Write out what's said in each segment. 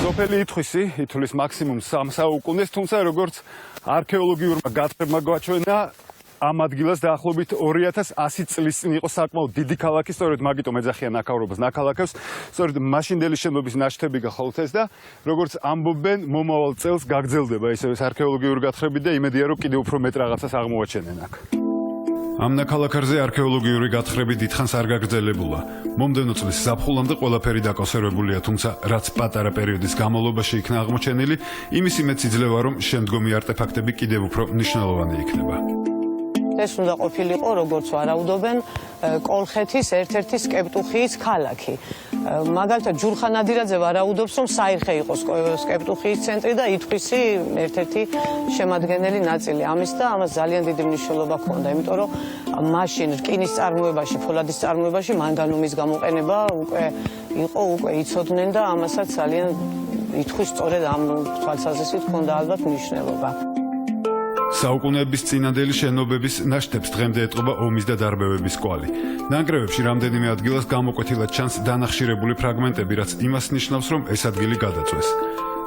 სოფელი ითხვისი ითვლის მაქსიმუმ 3 საუკუნეს, თუმცა როგორც არქეოლოგიურმა გათხრებმა გვაჩვენა, ამ ადგილას დაახლოებით 2100 წლის წინ იყო საკმაოდ დიდი ქალაქი, სწორედ მაგიტომ ეძახიან აქაურობას ნაქალაქებს, სწორედ მაშინდელი შენობის ნაშთები გახალთ ეს და როგორც ამბობენ, მომავალ წელს გაგრძელდება ეს არქეოლოგიური გათხრები და იმედია რომ კიდევ უფრო მეტ რაღაცას აღმოაჩენენ აქ. ამ ნაქალაქარზე არქეოლოგიური გათხრები დიდხანს არ გაგრძელებულა. მომდევნო წლის ზაფხულამდე ყველაფერი დაკონსერვებულია, თუმცა რაც პატარა პერიოდის განმავლობაში იქნა აღმოჩენილი, იმის იმედს იძლევა, რომ შემდგომი არტეფაქტები კიდევ უფრო მნიშვნელოვანი იქნება. ეს უნდა ყოფილიყო, როგორც ვარაუდობენ, კოლხეთის ერთ-ერთი სკეპტუხიის ქალაქი. მაგალითად, ჯურხან ადირაძე ვარაუდობს, რომ საირხე იყო სკეპტუხიის ცენტრი და ითხვისი ერთ-ერთი შემადგენელი ნაწილი ამის და ამას ძალიან დიდი მნიშვნელობა ჰქონდა, იმიტომ რომ მაშინ რკინის წარმოებაში, ფოლადის წარმოებაში მანგანუმის გამოყენება უკვე იცოდნენ და ამასაც ძალიან ითქვის სწორედ ამ თვალსაზრისით ჰქონდა ალბათ მნიშვნელობა. საუკუნეების წინანდელი შენობების ნაშთებს დღემდე ეტყობა ომის და დარბევების კვალი. ნანგრევებში რამდენიმე ადგილას გამოკვეთილად ჩანს დანახშირებული ფრაგმენტები, რაც იმას ნიშნავს, რომ ეს ადგილი გადაწვეს.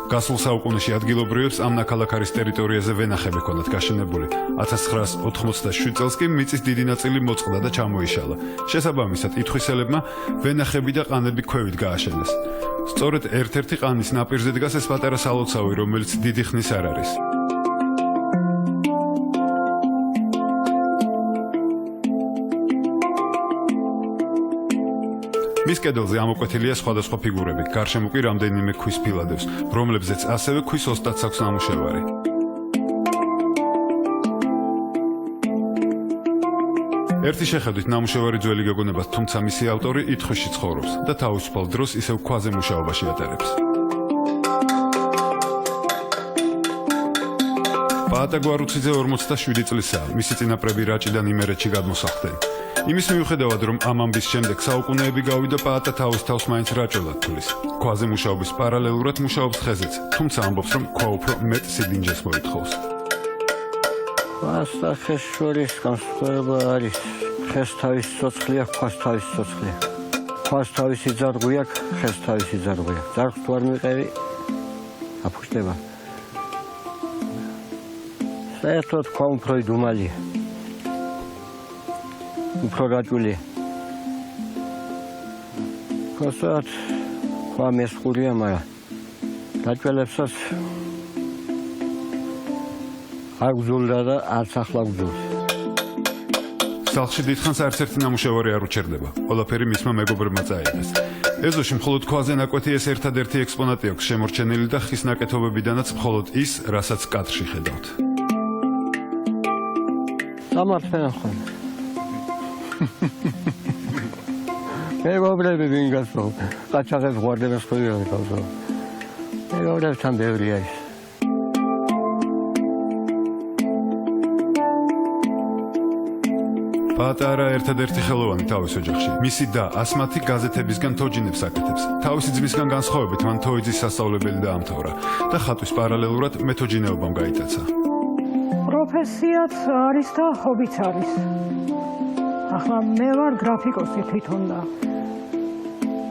გასულ საუკუნეში ადგილობრივებს ამ ნაქალაქარის ტერიტორიაზე ვენახები ჰქონდათ გაშენებული. 1987 წელს კი მიწის დიდი ნაწილი მოწყდა და ჩამოიშალა. შესაბამისად, ითხვისელებმა ვენახები და ყანები ქვევით გააშენეს. სწორედ ერთ-ერთი ყანის ნაპირზე დგას ეს პატარა სალოცავი, რომელიც დიდი ხნის არ არის. მის კედელზე ამოკვეთილია სხვადასხვა ფიგურები, გარშემო კი რამდენიმე ქვის ფილადევს, რომლებზეც ასევე ქვის ოსტატს აქვს ნამუშევარი. ერთი შეხედვით ნამუშევარი ძველი გეგონებას, თუმცა მისი ავტორი ითხვისში ცხოვრობს და თავისუფალ დროს ისევ ქვაზე მუშაობაში ატარებს. პაატა გვარუციძე 47 წლისაა, მისი წინაპრები რაჭიდან იმერეთში გადმოსახლდნენ. იმის მიუხედავად, რომ ამ ამბის შემდეგ საუკუნეები გავიდა, პაატა თავის თავს მაინც რაჭოდად თulis. ქვაზე მუშაობის პარალელურად მუშაობს ხეზეც, თუმცა ამბობს, რომ ქვა უფრო მეტ სიდინჯეს მოითხოვს. ქვას და ხეს შორის განსხვავება არის. ხეს თავის ცოცხლია, ქვას თავის ცოცხლია. ქვას თავისი ძარღვი აქვს, ხეს თავისი ძარღვი აქვს. ძარღვს თუ არ მიყევი, აფუჭდება. საერთოდ ქვა უფრო იდუმალია. უფრო გაჭულია. ხოსაც ქვა მესხურია, მაგრამ გაჭველებსაც არ გძულდა და არც ახლა გძულს. სახლში დიდხანს არც ერთი ნამუშევარი არ უჩერდება. ყველაფერი მისმა მეგობრებმა წაიღეს. ეზოში მხოლოდ ქვაზე ნაკვეთი ეს ერთადერთი ექსპონატი აქვს შემორჩენილი და ხის ნაკეთობებიდანაც მხოლოდ ის, რასაც კადრში ხედავთ. დამარცხენ ხოლმე. მეგობრები ვინ გასწო? ყაჩაღებს გვარდება სხვები გავზო. მეგობრებთან ბევრი არის. პაატა არა ერთადერთი ხელოვანი თავის ოჯახში. მისი და ასმათი გაზეთებისგან თოჯინებს აკეთებს. თავისი ძმისგან განსხვავებით მან თოიძის სასწავლებელი დაამთავრა და ხატვის პარალელურად მეთოჯინეობამ გაიტაცა. პროფესიაც არის და ჰობიც არის. ახლა მე ვარ გრაფიკოსი თვითონ და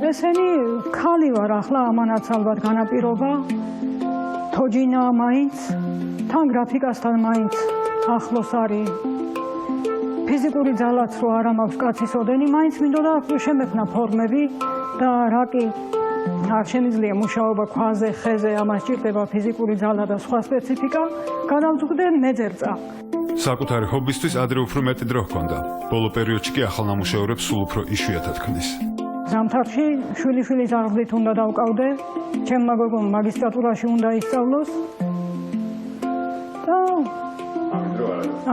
ესენი ქალი ვარ, ახლა ამანაც ალბათ განაპირობა. თოჯინა მაინც, თან გრაფიკასთან მაინც ახლოს არის. ფიზიკური ძალაც რო არ მაქვს კაცის ოდენი, მაინც მინდოდა შემექნა ფორმები და რაკი არ შემიძლია მუშაობა ქვაზე, ხეზე, ამას ჭირდება ფიზიკური ძალა და სხვა სპეციფიკა, გადავწყვიტე მეძერწა. საკუთარი ჰობისთვის ადრე უფრო მეტი დრო ჰქონდა. ბოლო პერიოდში კი ახალ ნამუშევრებს სულ უფრო იშვიათად ქმნის. ზამთარში შვილი-შვილის აღზრდით უნდა დავკავდე, ჩემმა გოგომ მაგისტრატურაში უნდა ისწავლოს. და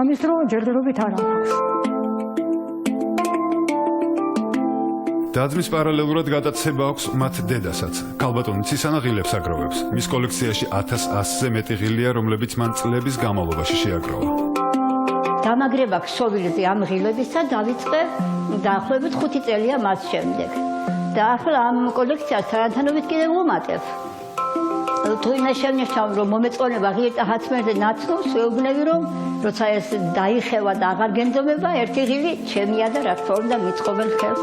ამის დრო ჯერჯერობით არ აქვს. დაძმის პარალელურად გადაცება აქვს მათ დედასაც. ქალბატონი ცისანა ღილებს აგროვებს. მის კოლექციაში 1100-ზე მეტი ღილია, რომლებიც მან წლების განმავლობაში შეაგროვა. დამაგრება ქსოვილზე ამ ღილებისა დავიწყე დაახლოებით 5 წელია მას შემდეგ. და ახლა ამ კოლექციას თანდათანობით კიდევ ვუმატებ. თუ იმას შევნიშნავ, რომ მომეწონება ღიეტ ახაცმერზე ნაცნობს, ვეუბნები, რომ როცა ეს დაიხევა და აღარ გენდომება, ერთი ღილი ჩემია და რა თქმა უნდა მიწყობენ ხელს.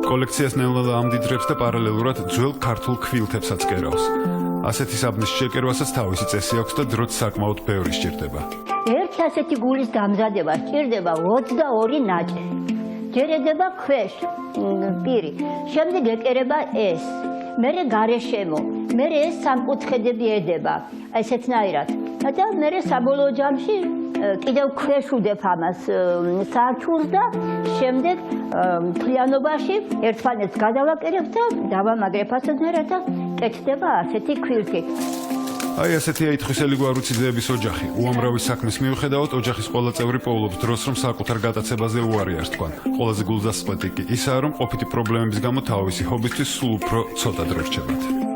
კოლექციას ნელ-ნელა ამდიდრებს და პარალელურად ძველ ქართულ ქვილთებსაც კერავს. ასეთი საბნის შეკერვასაც თავისი წესი აქვს და დროც საკმაოდ ბევრი სჭირდება. ერთი ასეთი გულის დამზადება სჭირდება 22 ნაჭერი. ჯერედება ქვეშ პირი. შემდეგ ეკერება ეს. მერე გარეშემო. მერე ეს სამკუთხედები ედება. ესეთნაირად. და მერე საბოლოო ჯამში კიდევ ქვეშ უდებ ამას სარჩულს და შემდეგ მთლიანობაში ერთმანეთს გადავაკერებ და დავამაგრებ ასეთნაირად და კეთდება ასეთი ქვილთი. აი ასეთია ითხვისელი გვარუციძეების ოჯახი. უამრავი საქმის მიუხედავად ოჯახის ყველა წევრი პოულობს დროს, რომ საკუთარ გატაცებაზე უარი არ თქვან. ყველაზე გულდასწყვეტი კი ისაა, რომ ყოფითი პრობლემების გამო თავისი ჰობისთვის სულ უფრო ცოტა დრო რჩებათ.